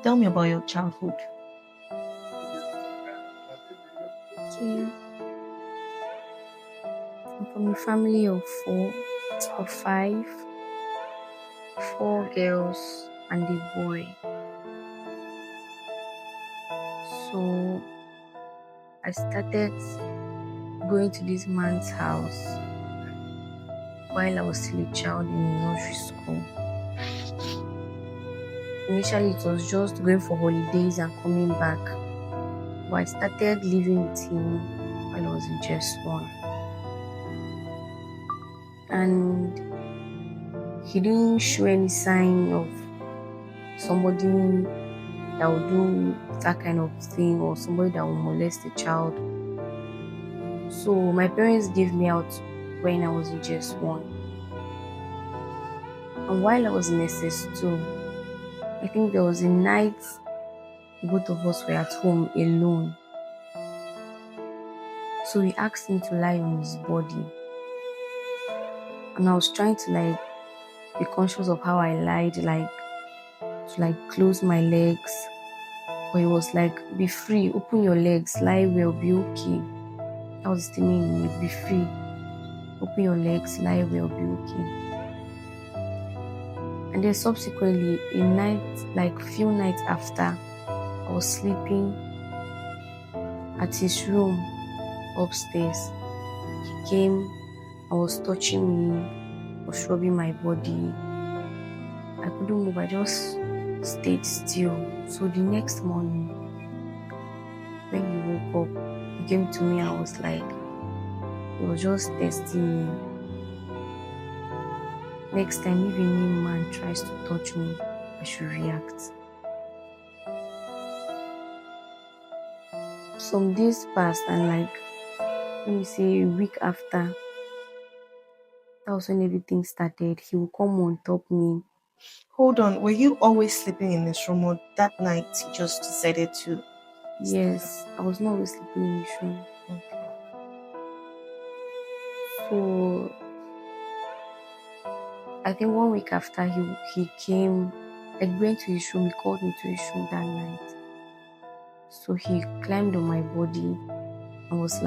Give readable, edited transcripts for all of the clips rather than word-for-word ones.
Tell me about your childhood. Okay, I'm from a family of five, four girls and a boy. So I started going to this man's house while I was still a child in nursery school. Initially, it was just going for holidays and coming back, but I started living with him while I was in just one. And he didn't show any sign of somebody that will do that kind of thing or somebody that will molest a child. So my parents gave me out when I was in just one. And while I was in SS2, I think there was a night both of us were at home alone. So he asked me to lie on his body. And I was trying to be conscious of how I lied, to close my legs. But he was like, be free, open your legs, lie well, be okay. That was the meaning, be free, open your legs, lie well, be okay. And then subsequently, a night, few nights after, I was sleeping at his room upstairs. He came and was touching me, was rubbing my body. I couldn't move, I just stayed still. So the next morning, when he woke up, he came to me and was like, he was just testing me. Next time, if a new man tries to touch me, I should react. Some days passed and let me say a week after, that was when everything started. He would come on top me. Hold on, were you always sleeping in this room or that night you just decided to? Yes, I was not always sleeping in this room. So I think 1 week after he came, I went to his room, he called me to his room that night. So he climbed on my body and was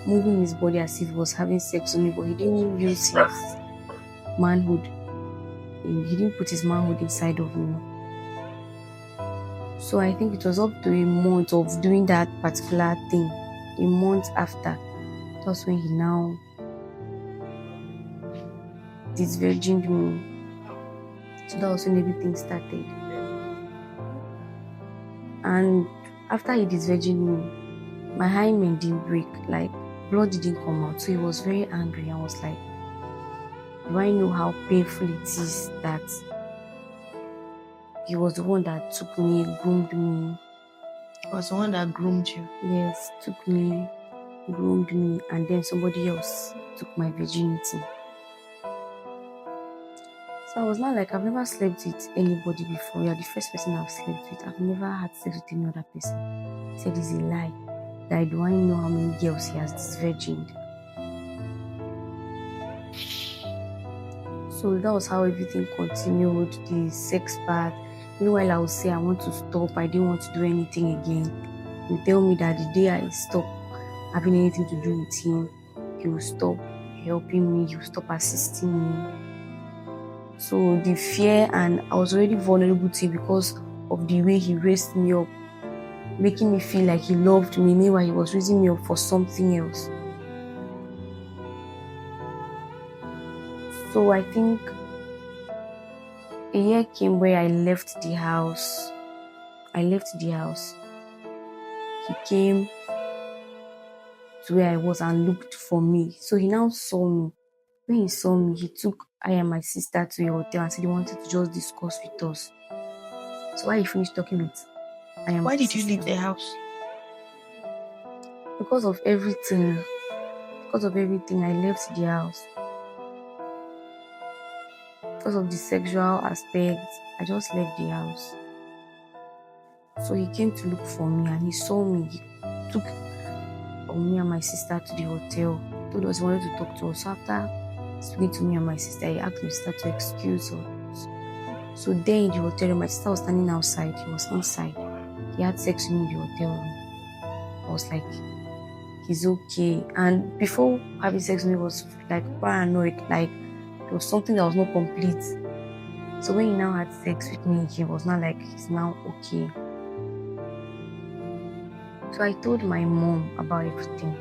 moving his body as if he was having sex with me, but he didn't use his manhood. He didn't put his manhood inside of me. So I think it was up to a month of doing that particular thing. A month after, that's when he now disvirgined me. So that was when everything started. And after he disvirgined me, my hymen didn't break, blood didn't come out. So he was very angry and was like, do I know how painful it is that he was the one that took me, groomed me? He was the one that groomed you? Yes, took me, groomed me, and then somebody else took my virginity. So I was not I've never slept with anybody before. You're the first person I've slept with. I've never had sex with any other person. He said it's a lie. That do I know how many girls he has disvirgined? So that was how everything continued, the sex part. Meanwhile, I would say I want to stop. I didn't want to do anything again. He would tell me that the day I stop having anything to do with him, he will stop helping me, he will stop assisting me. So the fear, and I was already vulnerable to him because of the way he raised me up, making me feel like he loved me. Meanwhile, he was raising me up for something else. So I think a year came where I left the house. He came to where I was and looked for me. So he now saw me. When he saw me, he took I and my sister to a hotel and said he wanted to just discuss with us. So while he finished talking with I and Why my did sister, you leave the house? Because of everything, I left the house. Because of the sexual aspect, I just left the house. So he came to look for me and he saw me. He took me and my sister to the hotel. Told us he wanted to talk to us. So after speaking to me and my sister, he asked my sister to excuse us. So there in the hotel room, my sister was standing outside. He was inside. He had sex with me in the hotel room. I was like, he's okay. And before having sex with me, I was like paranoid. Like there was something that was not complete. So when he now had sex with me, he was not like he's now okay. So I told my mom about everything.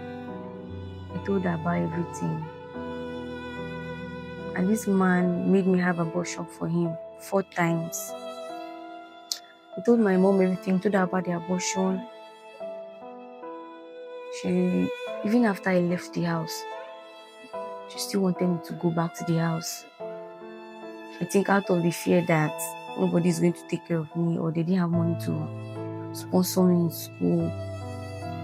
I told her about everything. And this man made me have abortion for him 4 times. I told my mom everything, told her about the abortion. She, even after I left the house, she still wanted me to go back to the house. I think out of the fear that nobody's going to take care of me or they didn't have money to sponsor me in school.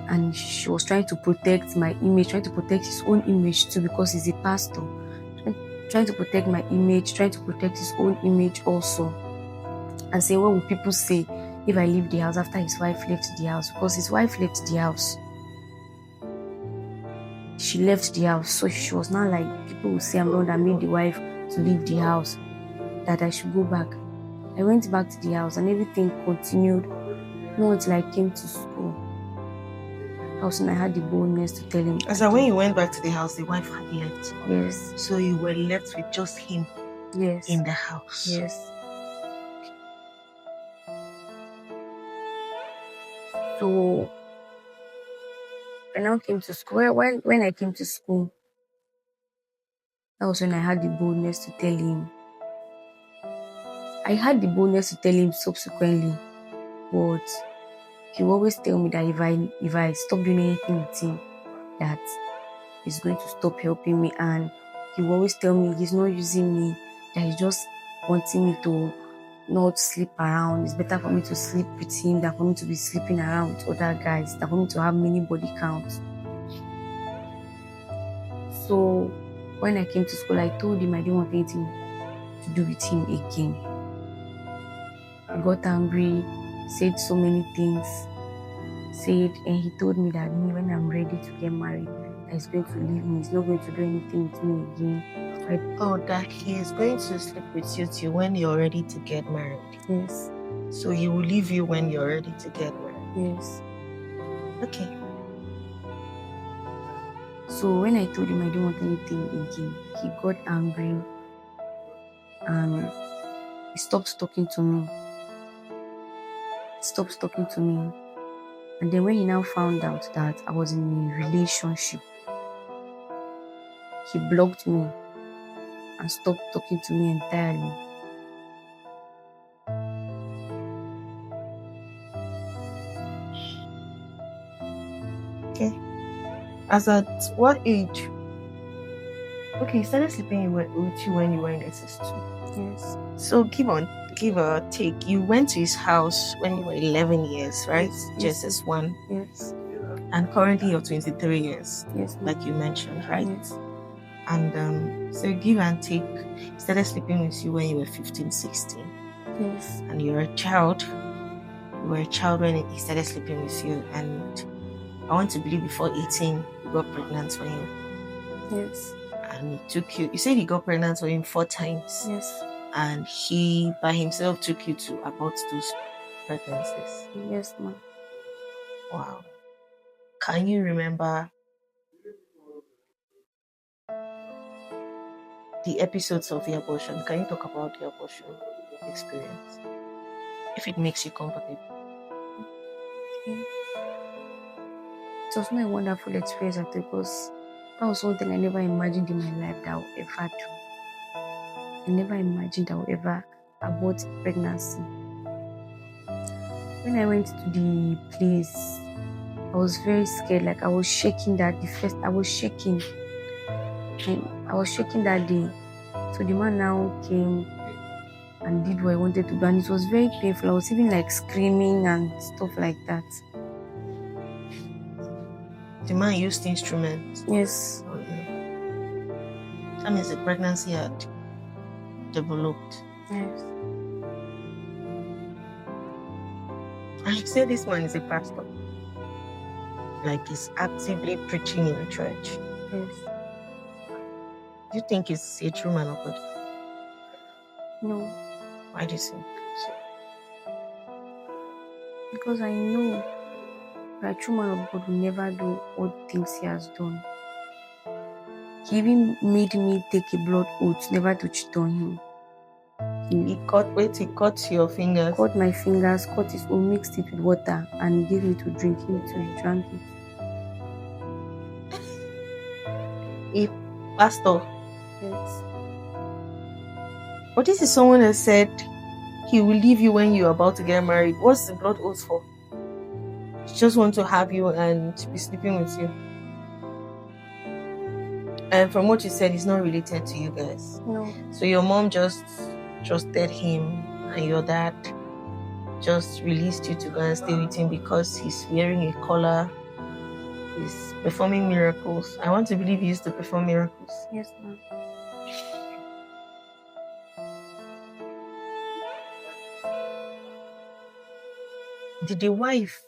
And she was trying to protect my image, trying to protect his own image too because he's a pastor. Trying to protect my image, trying to protect his own image also. And saying, what will people say if I leave the house after his wife left the house? Because his wife left the house. She left the house. So she was not like, people will say I'm the one that made the wife to leave the house, that I should go back. I went back to the house and everything continued. Not until I came to school. Also, I had the boldness to tell him. As that when you went back to the house, the wife had left. Yes. So you were left with just him. Yes. In the house. Yes. So when I came to school, when I came to school, that was when I had the boldness to tell him. I had the boldness to tell him subsequently, but he will always tell me that if I stop doing anything with him, that he's going to stop helping me, and he will always tell me he's not using me, that he's just wanting me to not sleep around. It's better for me to sleep with him than for me to be sleeping around with other guys, than for me to have many body counts. So when I came to school, I told him I didn't want anything to do with him again. I got angry, said so many things, and he told me that when I'm ready to get married, that he's going to leave me. He's not going to do anything with me again. That he is going to sleep with you till when you're ready to get married. Yes. So he will leave you when you're ready to get married. Yes. Okay. So when I told him I didn't want anything again, he got angry and he stopped talking to me. And then when he now found out that I was in a relationship, he blocked me and stopped talking to me entirely. Okay. As at what age? Okay, he started sleeping with you when you were in SS2. Yes. So give or take. You went to his house when you were 11 years, right? Yes. Just SS1. Yes. And currently you're 23 years. Yes. Like you mentioned, right? Yes. And so give and take. He started sleeping with you when you were 15, 16. Yes. And you were a child. You were a child when he started sleeping with you. And I want to believe before 18, you got pregnant for him. Yes. And he took you. You said he got pregnant for him 4 times. Yes. And he by himself took you to abort those pregnancies. Yes, ma'am. Wow. Can you remember the episodes of the abortion? Can you talk about the abortion experience? If it makes you comfortable. Okay. It was not a wonderful experience at all, because that was something I never imagined in my life that I would ever do. I never imagined I would ever abort pregnancy. When I went to the place, I was very scared. Like I was shaking that day. So the man now came and did what I wanted to do, and it was very painful. I was even like screaming and stuff like that. The man used instruments. Yes. That means the pregnancy had developed. Yes. And you say this man is a pastor. Like he's actively preaching in the church. Yes. Do you think he's a true man of God? No. Why do you think so? Because I know that a true man of God will never do all things he has done. He even made me take a blood oath never to cheat on him. He He cut your fingers. cut my fingers, cut his own, mixed it with water, and gave me to drink. Him too, he drank it. A pastor. Yes. But this is someone that said he will leave you when you're about to get married. What's the blood oath for? He just want to have you and be sleeping with you. And from what you said, he's not related to you guys. No. So your mom just trusted him, and your dad just released you to go and stay with him because he's wearing a collar. He's performing miracles. I want to believe he used to perform miracles. Yes, ma'am. Did the wife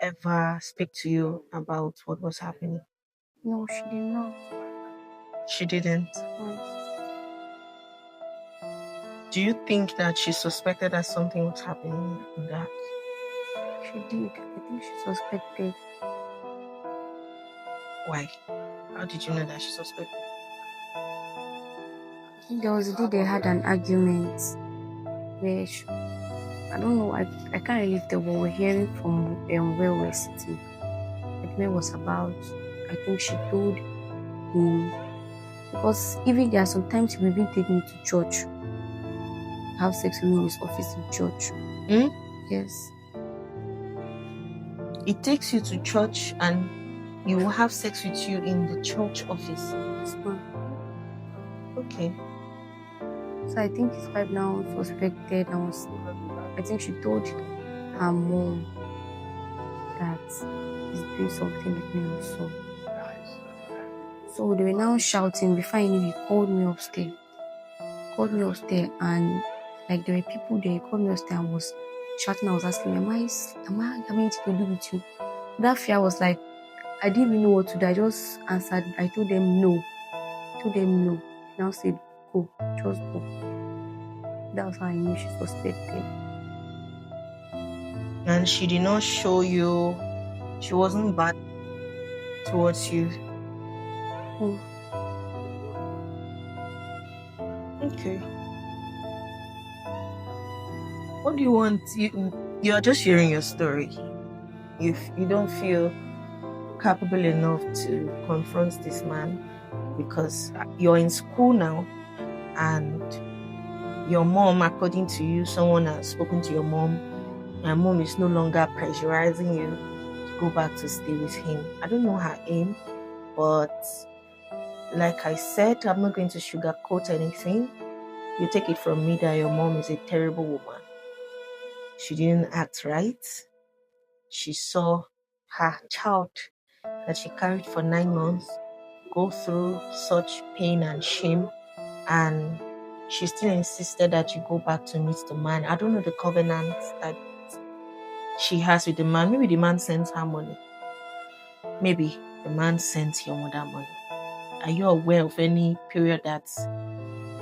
ever speak to you about what was happening? No, she did not. She didn't. Yes. Do you think that she suspected that something was happening in that? She did. I think she suspected. Why? How did you know that she suspected? I think there was a day they had an argument where I don't know, I can't really tell what we're hearing from where we're sitting. It was about, I think she told him, because even there are sometimes he will even take me to church, have sex with me in his office in church. Yes. It takes you to church and he will have sex with you in the church office. Yes, ma'am. Okay. So I think his wife now suspected and I think she told her mom that he's doing something with me also. So they were now shouting. Before I knew, he called me upstairs. And like there were people there. He called me upstairs and was shouting. I was asking, am I having anything to do with you? That fear was like, I didn't even know what to do. I just answered. I told them no. He now said, go, just go. That was how I knew she suspected. And she did not show you, she wasn't bad towards you. Okay. What do you want? You're just sharing your story. If you don't feel capable enough to confront this man because you're in school now and your mom, according to you, someone has spoken to your mom, and mom is no longer pressurizing you to go back to stay with him. I don't know her aim, but like I said, I'm not going to sugarcoat anything. You take it from me that your mom is a terrible woman. She didn't act right. She saw her child that she carried for 9 months go through such pain and shame, and she still insisted that you go back to meet the man. I don't know the covenant that she has with the man. Maybe the man sends her money. Maybe the man sends your mother money. Are you aware of any period that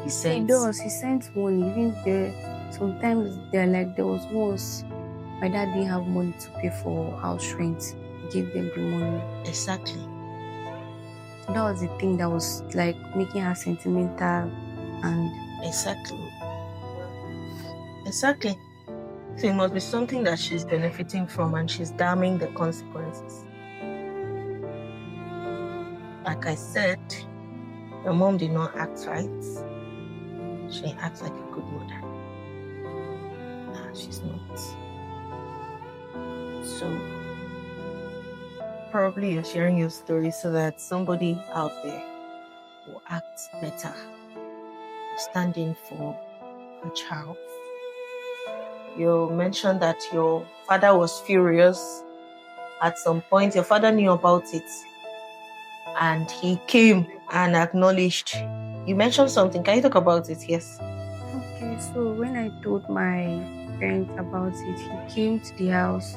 he sends? He does. He sends money. Even there, sometimes there was once my dad didn't have money to pay for house rent. He gave them the money. Exactly. That was the thing that was like making her sentimental and Exactly. So it must be something that she's benefiting from and she's damning the consequences. Like I said, your mom did not act right. She acts like a good mother. Nah, she's not. So probably you're sharing your story so that somebody out there will act better, stand in for a child. You mentioned that your father was furious at some point. Your father knew about it and he came and acknowledged. You mentioned something. Can you talk about it? Yes. Okay, so when I told my parents about it, he came to the house.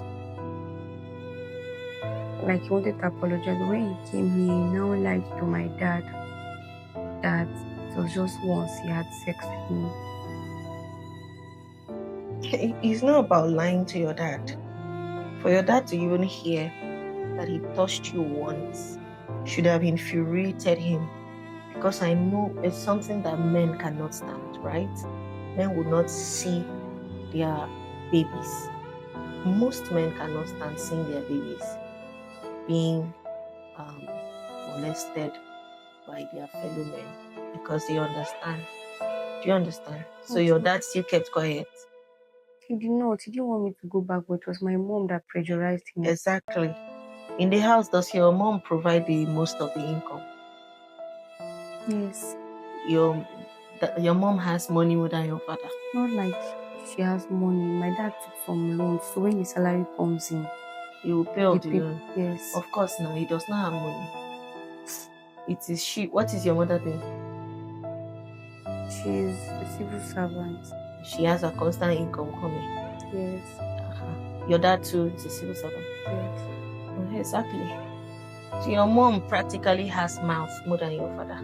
Like he wanted to apologize. When he came, he now lied to my dad that it was just once he had sex with me. It's not about lying to your dad. For your dad to even hear that he touched you once should have infuriated him, because I know it's something that men cannot stand, right? Men will not see their babies. Most men cannot stand seeing their babies being molested by their fellow men, because they understand. Do you understand? So your dad still kept quiet. He did not. He didn't want me to go back, but it was my mom that pressurized him. Exactly. In the house, does your mom provide the most of the income? Yes. Your mom has money more than your father. Not like she has money. My dad took some loans, so when the salary comes in, he will pay off the pay. loan. Yes. Of course, now he does not have money. It is she. What is your mother doing? She is a civil servant. She has a constant income coming. Yes. Your dad too is a civil servant. Yes. Exactly. So your mom practically has mouth more than your father.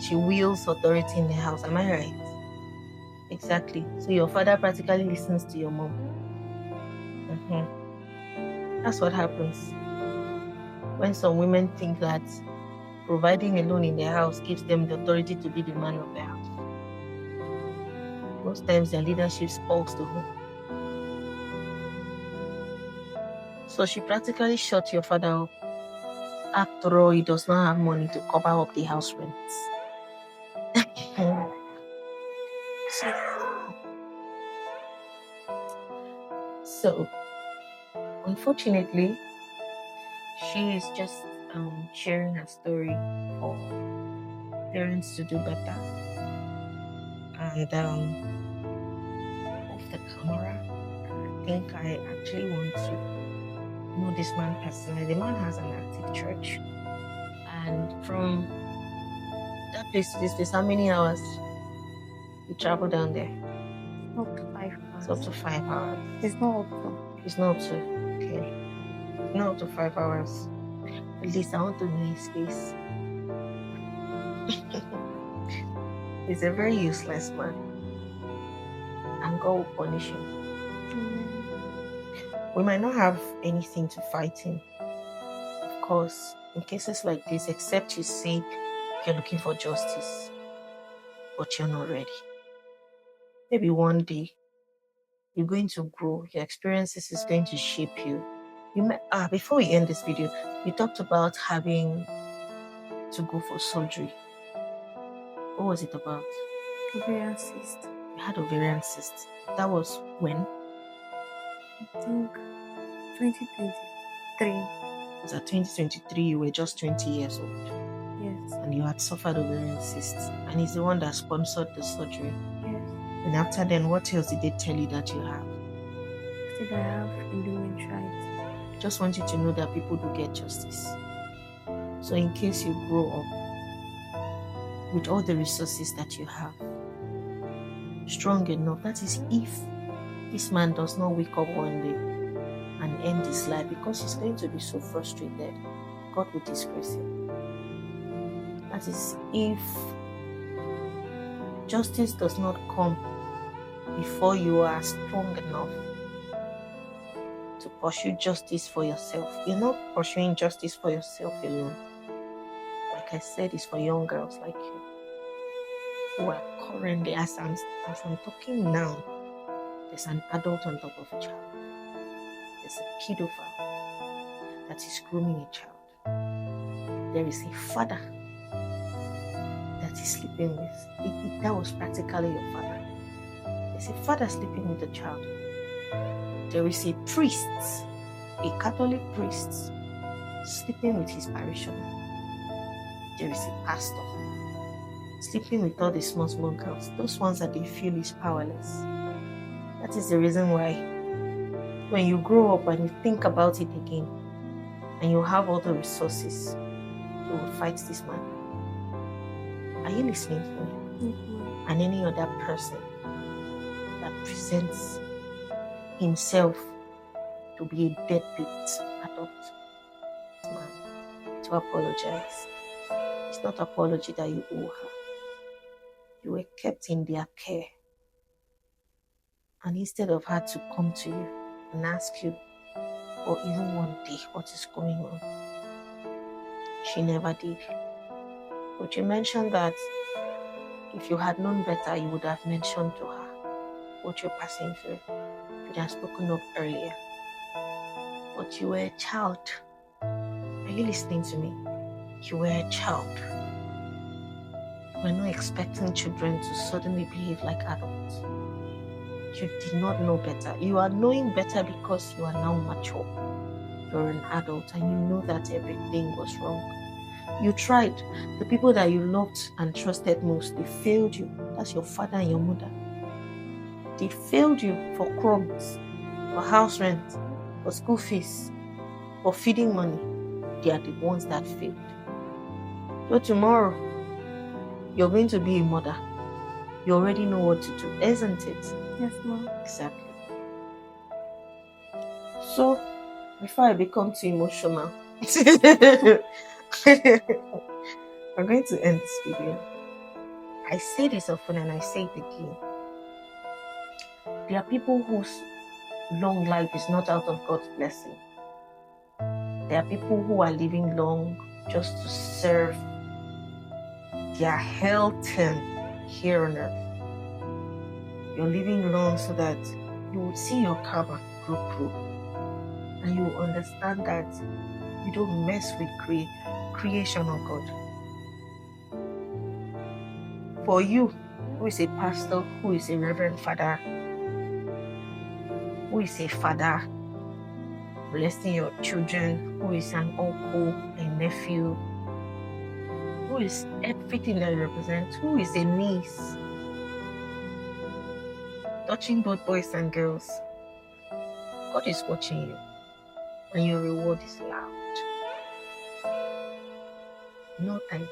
She wields authority in the house. Am I right? Exactly. So your father practically listens to your mom. That's what happens when some women think that providing a loan in their house gives them the authority to be the man of the house. Most times their leadership falls to home. So she practically shut your father up. After all, he does not have money to cover up the house rents. So, unfortunately, she is just sharing her story for parents to do better. And off the camera, I think I actually want to know this man personally. The man has an active church, and from that place to this place, how many hours you travel down there? Up to 5 hours. It's up to 5 hours. It's not up to. It's not up to. Okay. It's not up to 5 hours. At least I want to know his face. He's a very useless man, and God will punish him. We might not have anything to fight him, of course, in cases like this, except you say you're looking for justice, but you're not ready. Maybe one day you're going to grow, your experiences is going to shape you. Before we end this video, you talked about having to go for surgery. What was it about? Ovarian cyst. You had ovarian cyst. That was when? I think 2023. It was at 2023, you were just 20 years old. Yes. And you had suffered ovarian cyst. And he's the one that sponsored the surgery. Yes. And after then, what else did they tell you that you have? They said I have endometritis. Just want you to know that people do get justice. So in case you grow up with all the resources that you have, strong enough, that is if this man does not wake up one day and end his life, because he's going to be so frustrated, God will disgrace him. That is if justice does not come before you are strong enough to pursue justice for yourself. You're not pursuing justice for yourself alone. Like I said, it's for young girls like you who are currently, as I'm talking now, there's an adult on top of a child. There's a pedophile that is grooming a child. There is a father that is sleeping with. That was practically your father. There's a father sleeping with a child. There is a priest, a Catholic priest, sleeping with his parishioner. There is a pastor sleeping with all the small girls, those ones that they feel is powerless. That is the reason why when you grow up and you think about it again and you have all the resources, you will fight this man. Are you listening to me? Mm-hmm. And any other person that presents himself to be a deadbeat adult man, to apologize. It's not apology that you owe her. You were kept in their care. And instead of her to come to you and ask you, or even one day, what is going on, she never did. But you mentioned that if you had known better, you would have mentioned to her what you're passing through. You would have spoken up earlier. But you were a child. Are you listening to me? You were a child. We're not expecting children to suddenly behave like adults. You did not know better. You are knowing better because you are now mature. You're an adult and you know that everything was wrong. You tried. The people that you loved and trusted most, they failed you. That's your father and your mother. They failed you for crumbs, for house rent, for school fees, for feeding money. They are the ones that failed. So tomorrow, you're going to be a mother. You already know what to do, isn't it? Yes, ma'am. Exactly. So, before I become too emotional, I'm going to end this video. I say this often and I say it again. There are people whose long life is not out of God's blessing. There are people who are living long just to serve their health here on earth. You're living long so that you will see your karma grow. And you will understand that you don't mess with creation of God. For you, who is a pastor, who is a reverend father, who is a father, blessing your children, who is an uncle, a nephew, who is everything that you represent, who is a niece, touching both boys and girls. God is watching you, and your reward is loud. No thanks.